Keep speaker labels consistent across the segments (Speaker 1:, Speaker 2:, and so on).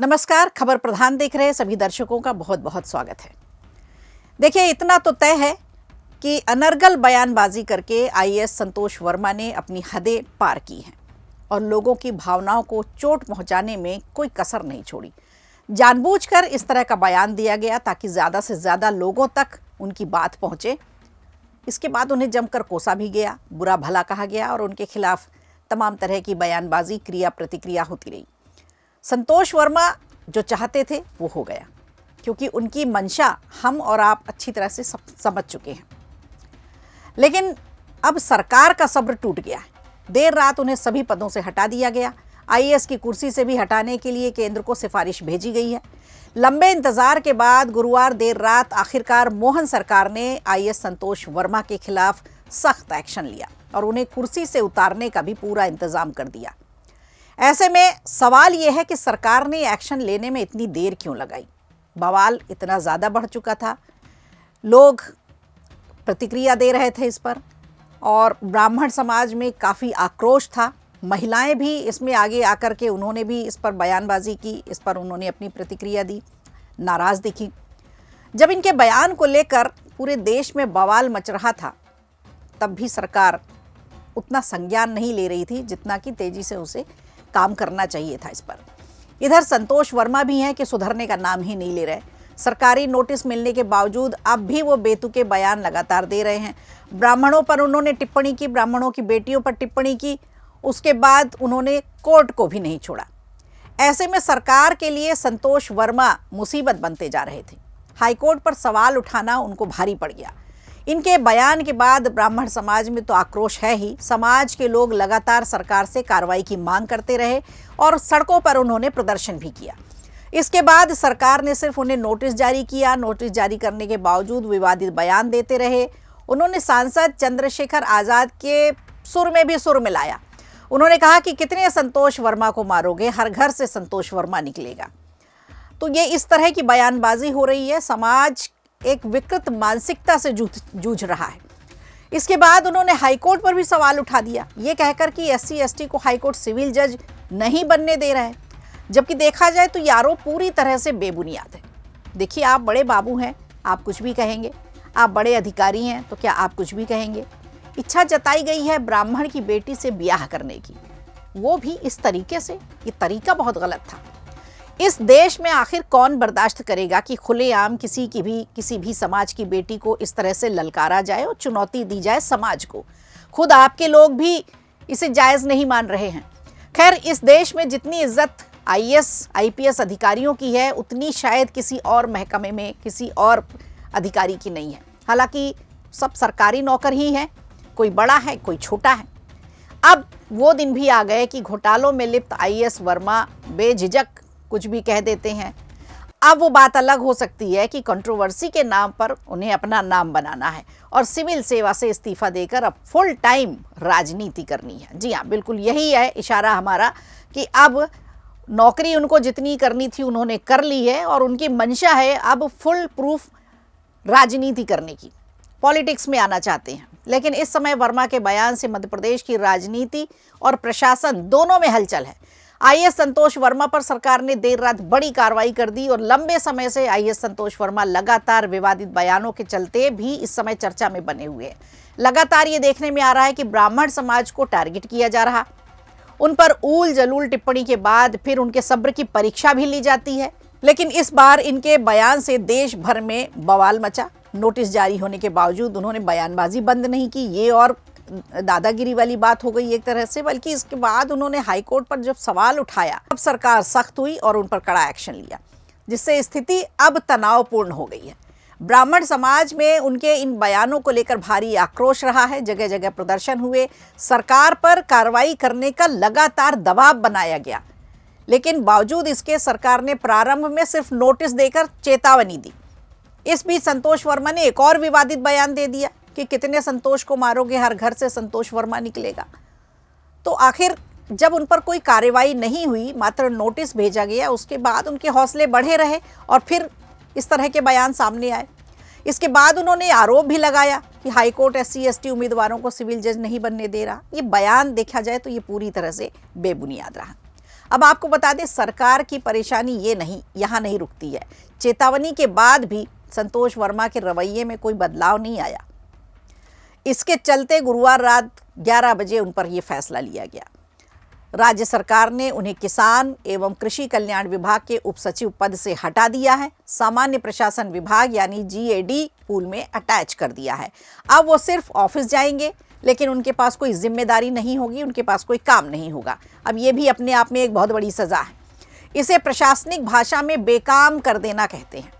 Speaker 1: नमस्कार। खबर प्रधान देख रहे सभी दर्शकों का बहुत बहुत स्वागत है। देखिए, इतना तो तय है कि अनर्गल बयानबाजी करके आईएएस संतोष वर्मा ने अपनी हदें पार की हैं और लोगों की भावनाओं को चोट पहुंचाने में कोई कसर नहीं छोड़ी। जानबूझकर इस तरह का बयान दिया गया ताकि ज़्यादा से ज़्यादा लोगों तक उनकी बात पहुंचे। इसके बाद उन्हें जमकर कोसा भी गया, बुरा भला कहा गया और उनके खिलाफ तमाम तरह की बयानबाजी, क्रिया प्रतिक्रिया होती रही। संतोष वर्मा जो चाहते थे वो हो गया, क्योंकि उनकी मंशा हम और आप अच्छी तरह से समझ चुके हैं। लेकिन अब सरकार का सब्र टूट गया है। देर रात उन्हें सभी पदों से हटा दिया गया। आईएएस की कुर्सी से भी हटाने के लिए केंद्र को सिफारिश भेजी गई है। लंबे इंतजार के बाद गुरुवार देर रात आखिरकार मोहन सरकार ने आईएएस संतोष वर्मा के खिलाफ सख्त एक्शन लिया और उन्हें कुर्सी से उतारने का भी पूरा इंतजाम कर दिया। ऐसे में सवाल यह है कि सरकार ने एक्शन लेने में इतनी देर क्यों लगाई। बवाल इतना ज़्यादा बढ़ चुका था, लोग प्रतिक्रिया दे रहे थे इस पर और ब्राह्मण समाज में काफ़ी आक्रोश था। महिलाएं भी इसमें आगे आकर के उन्होंने भी इस पर बयानबाजी की, इस पर उन्होंने अपनी प्रतिक्रिया दी, नाराज़ दिखी। जब इनके बयान को लेकर पूरे देश में बवाल मच रहा था, तब भी सरकार उतना संज्ञान नहीं ले रही थी जितना कि तेज़ी से उसे काम करना चाहिए था इस पर। इधर संतोष वर्मा भी हैं कि सुधरने का नाम ही नहीं ले रहे। सरकारी नोटिस मिलने के बावजूद अब भी वो बेतुके बयान लगातार दे रहे हैं। ब्राह्मणों पर उन्होंने टिप्पणी की, ब्राह्मणों की बेटियों पर टिप्पणी की, उसके बाद उन्होंने कोर्ट को भी नहीं छोड़ा। ऐसे में सरकार के लिए संतोष वर्मा मुसीबत बनते जा रहे थे। हाईकोर्ट पर सवाल उठाना उनको भारी पड़ गया। इनके बयान के बाद ब्राह्मण समाज में तो आक्रोश है ही, समाज के लोग लगातार सरकार से कार्रवाई की मांग करते रहे और सड़कों पर उन्होंने प्रदर्शन भी किया। इसके बाद सरकार ने सिर्फ उन्हें नोटिस जारी किया। नोटिस जारी करने के बावजूद विवादित बयान देते रहे। उन्होंने सांसद चंद्रशेखर आज़ाद के सुर में भी सुर मिलाया। उन्होंने कहा कि कितने संतोष वर्मा को मारोगे, हर घर से संतोष वर्मा निकलेगा। तो ये इस तरह की बयानबाजी हो रही है। समाज एक विकृत मानसिकता से जूझ रहा है। इसके बाद उन्होंने हाईकोर्ट पर भी सवाल उठा दिया, ये कहकर कि एससी एसटी को हाईकोर्ट सिविल जज नहीं बनने दे रहा है, जबकि देखा जाए तो ये आरोप पूरी तरह से बेबुनियाद है। देखिए, आप बड़े बाबू हैं, आप कुछ भी कहेंगे, आप बड़े अधिकारी हैं, तो क्या आप कुछ भी कहेंगे। इच्छा जताई गई है ब्राह्मण की बेटी से ब्याह करने की, वो भी इस तरीके से। ये तरीका बहुत गलत था। इस देश में आखिर कौन बर्दाश्त करेगा कि खुलेआम किसी भी समाज की बेटी को इस तरह से ललकारा जाए और चुनौती दी जाए समाज को। खुद आपके लोग भी इसे जायज़ नहीं मान रहे हैं। खैर, इस देश में जितनी इज्जत आईएएस आईपीएस अधिकारियों की है, उतनी शायद किसी और महकमे में किसी और अधिकारी की नहीं है। हालांकि सब सरकारी नौकर ही हैं, कोई बड़ा है, कोई छोटा है। अब वो दिन भी आ गए कि घोटालों में लिप्त आईएएस वर्मा बेझिझक कुछ भी कह देते हैं। अब वो बात अलग हो सकती है कि कंट्रोवर्सी के नाम पर उन्हें अपना नाम बनाना है और सिविल सेवा से इस्तीफा देकर अब फुल टाइम राजनीति करनी है। जी हाँ, बिल्कुल यही है इशारा हमारा कि अब नौकरी उनको जितनी करनी थी उन्होंने कर ली है और उनकी मंशा है अब फुल प्रूफ राजनीति करने की, पॉलिटिक्स में आना चाहते हैं। लेकिन इस समय वर्मा के बयान से मध्य प्रदेश की राजनीति और प्रशासन दोनों में हलचल है। आईएएस संतोष वर्मा पर सरकार ने देर रात बड़ी कार्रवाई कर दी और लंबे समय से आईएएस संतोष वर्मा लगातार विवादित बयानों के चलते भी इस समय चर्चा में बने हुए हैं। लगातार ये देखने में आ रहा है कि ब्राह्मण समाज को टारगेट किया जा रहा, उन पर ऊल जलूल टिप्पणी के बाद फिर उनके सब्र की परीक्षा भी ली जाती है। लेकिन इस बार इनके बयान से देश भर में बवाल मचा। नोटिस जारी होने के बावजूद उन्होंने बयानबाजी बंद नहीं की। ये और दादागिरी वाली बात हो गई एक तरह से। बल्कि इसके बाद उन्होंने हाईकोर्ट पर जब सवाल उठाया, अब सरकार सख्त हुई और उन पर कड़ा एक्शन लिया, जिससे स्थिति अब तनावपूर्ण हो गई है। ब्राह्मण समाज में उनके इन बयानों को लेकर भारी आक्रोश रहा है। जगह जगह प्रदर्शन हुए, सरकार पर कार्रवाई करने का लगातार दबाव बनाया गया। लेकिन बावजूद इसके सरकार ने प्रारंभ में सिर्फ नोटिस देकर चेतावनी दी। इस बीच संतोष वर्मा ने एक और विवादित बयान दे दिया कि कितने संतोष को मारोगे, हर घर से संतोष वर्मा निकलेगा। तो आखिर जब उन पर कोई कार्रवाई नहीं हुई, मात्र नोटिस भेजा गया, उसके बाद उनके हौसले बढ़े रहे और फिर इस तरह के बयान सामने आए। इसके बाद उन्होंने आरोप भी लगाया कि हाईकोर्ट एससी एसटी उम्मीदवारों को सिविल जज नहीं बनने दे रहा। ये बयान देखा जाए तो ये पूरी तरह से बेबुनियाद रहा। अब आपको बता दें, सरकार की परेशानी ये यहाँ नहीं रुकती है। चेतावनी के बाद भी संतोष वर्मा के रवैये में कोई बदलाव नहीं आया। इसके चलते गुरुवार रात 11 बजे उन पर यह फैसला लिया गया। राज्य सरकार ने उन्हें किसान एवं कृषि कल्याण विभाग के उप सचिव पद से हटा दिया है। सामान्य प्रशासन विभाग यानी GAD पूल में अटैच कर दिया है। अब वो सिर्फ ऑफिस जाएंगे, लेकिन उनके पास कोई जिम्मेदारी नहीं होगी, उनके पास कोई काम नहीं होगा। अब ये भी अपने आप में एक बहुत बड़ी सजा है। इसे प्रशासनिक भाषा में बेकाम कर देना कहते हैं।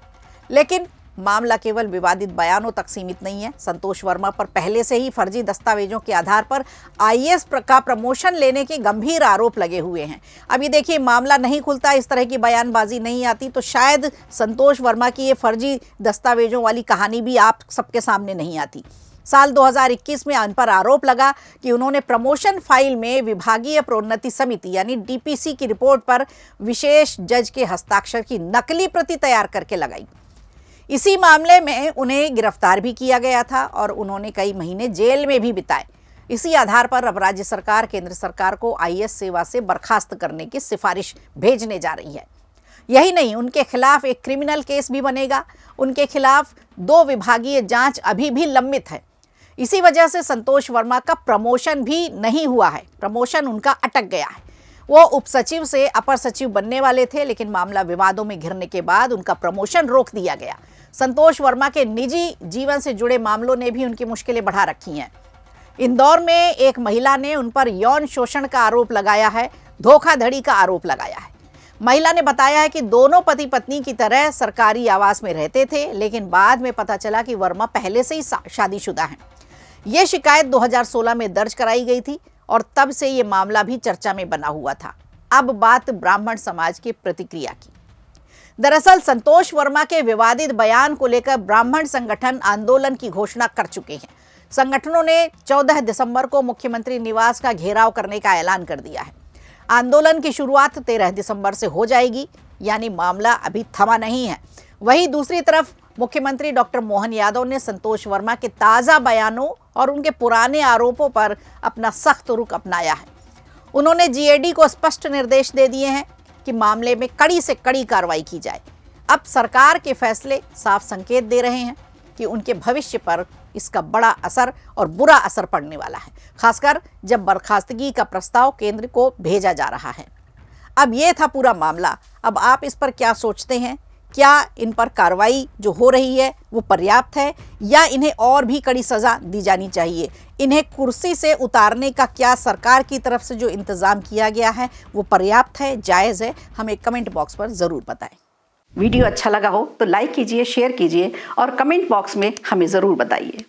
Speaker 1: लेकिन मामला केवल विवादित बयानों तक सीमित नहीं है। संतोष वर्मा पर पहले से ही फर्जी दस्तावेजों के आधार पर IAS का प्रमोशन लेने के गंभीर आरोप लगे हुए हैं। अब ये देखिए, मामला नहीं खुलता, इस तरह की बयानबाजी नहीं आती, तो शायद संतोष वर्मा की ये फर्जी दस्तावेजों वाली कहानी भी आप सबके सामने नहीं आती। साल 2021 में उन पर आरोप लगा कि उन्होंने प्रमोशन फाइल में विभागीय प्रोन्नति समिति यानी DPC की रिपोर्ट पर विशेष जज के हस्ताक्षर की नकली प्रति तैयार करके लगाई। इसी मामले में उन्हें गिरफ्तार भी किया गया था और उन्होंने कई महीने जेल में भी बिताए। इसी आधार पर अब राज्य सरकार केंद्र सरकार को IAS सेवा से बर्खास्त करने की सिफारिश भेजने जा रही है। यही नहीं, उनके खिलाफ एक क्रिमिनल केस भी बनेगा। उनके खिलाफ 2 विभागीय जांच अभी भी लंबित है। इसी वजह से संतोष वर्मा का प्रमोशन भी नहीं हुआ है, प्रमोशन उनका अटक गया है। वो उप सचिव से अपर सचिव बनने वाले थे, लेकिन मामला विवादों में घिरने के बाद उनका प्रमोशन रोक दिया गया। संतोष वर्मा के निजी जीवन से जुड़े मामलों ने भी उनकी मुश्किलें बढ़ा रखी हैं। इंदौर में एक महिला ने उन पर यौन शोषण का आरोप लगाया है, धोखाधड़ी का आरोप लगाया है। महिला ने बताया है कि दोनों पति पत्नी की तरह सरकारी आवास में रहते थे, लेकिन बाद में पता चला कि वर्मा पहले से ही शादीशुदा हैं। ये शिकायत 2016 में दर्ज कराई गई थी और तब से ये मामला भी चर्चा में बना हुआ था। अब बात ब्राह्मण समाज की प्रतिक्रिया की। दरअसल संतोष वर्मा के विवादित बयान को लेकर ब्राह्मण संगठन आंदोलन की घोषणा कर चुके हैं। संगठनों ने 14 दिसंबर को मुख्यमंत्री निवास का घेराव करने का ऐलान कर दिया है। आंदोलन की शुरुआत 13 दिसंबर से हो जाएगी, यानी मामला अभी थमा नहीं है। वहीं दूसरी तरफ मुख्यमंत्री डॉक्टर मोहन यादव ने संतोष वर्मा के ताज़ा बयानों और उनके पुराने आरोपों पर अपना सख्त रुख अपनाया है। उन्होंने GAD को स्पष्ट निर्देश दे दिए हैं कि मामले में कड़ी से कड़ी कार्रवाई की जाए। अब सरकार के फैसले साफ संकेत दे रहे हैं कि उनके भविष्य पर इसका बड़ा असर और बुरा असर पड़ने वाला है, खासकर जब बर्खास्तगी का प्रस्ताव केंद्र को भेजा जा रहा है। अब ये था पूरा मामला। अब आप इस पर क्या सोचते हैं? क्या इन पर कार्रवाई जो हो रही है वो पर्याप्त है या इन्हें और भी कड़ी सज़ा दी जानी चाहिए? इन्हें कुर्सी से उतारने का क्या सरकार की तरफ से जो इंतज़ाम किया गया है वो पर्याप्त है, जायज़ है? हमें कमेंट बॉक्स पर ज़रूर बताएं। वीडियो अच्छा लगा हो तो लाइक कीजिए, शेयर कीजिए और कमेंट बॉक्स में हमें ज़रूर बताइए।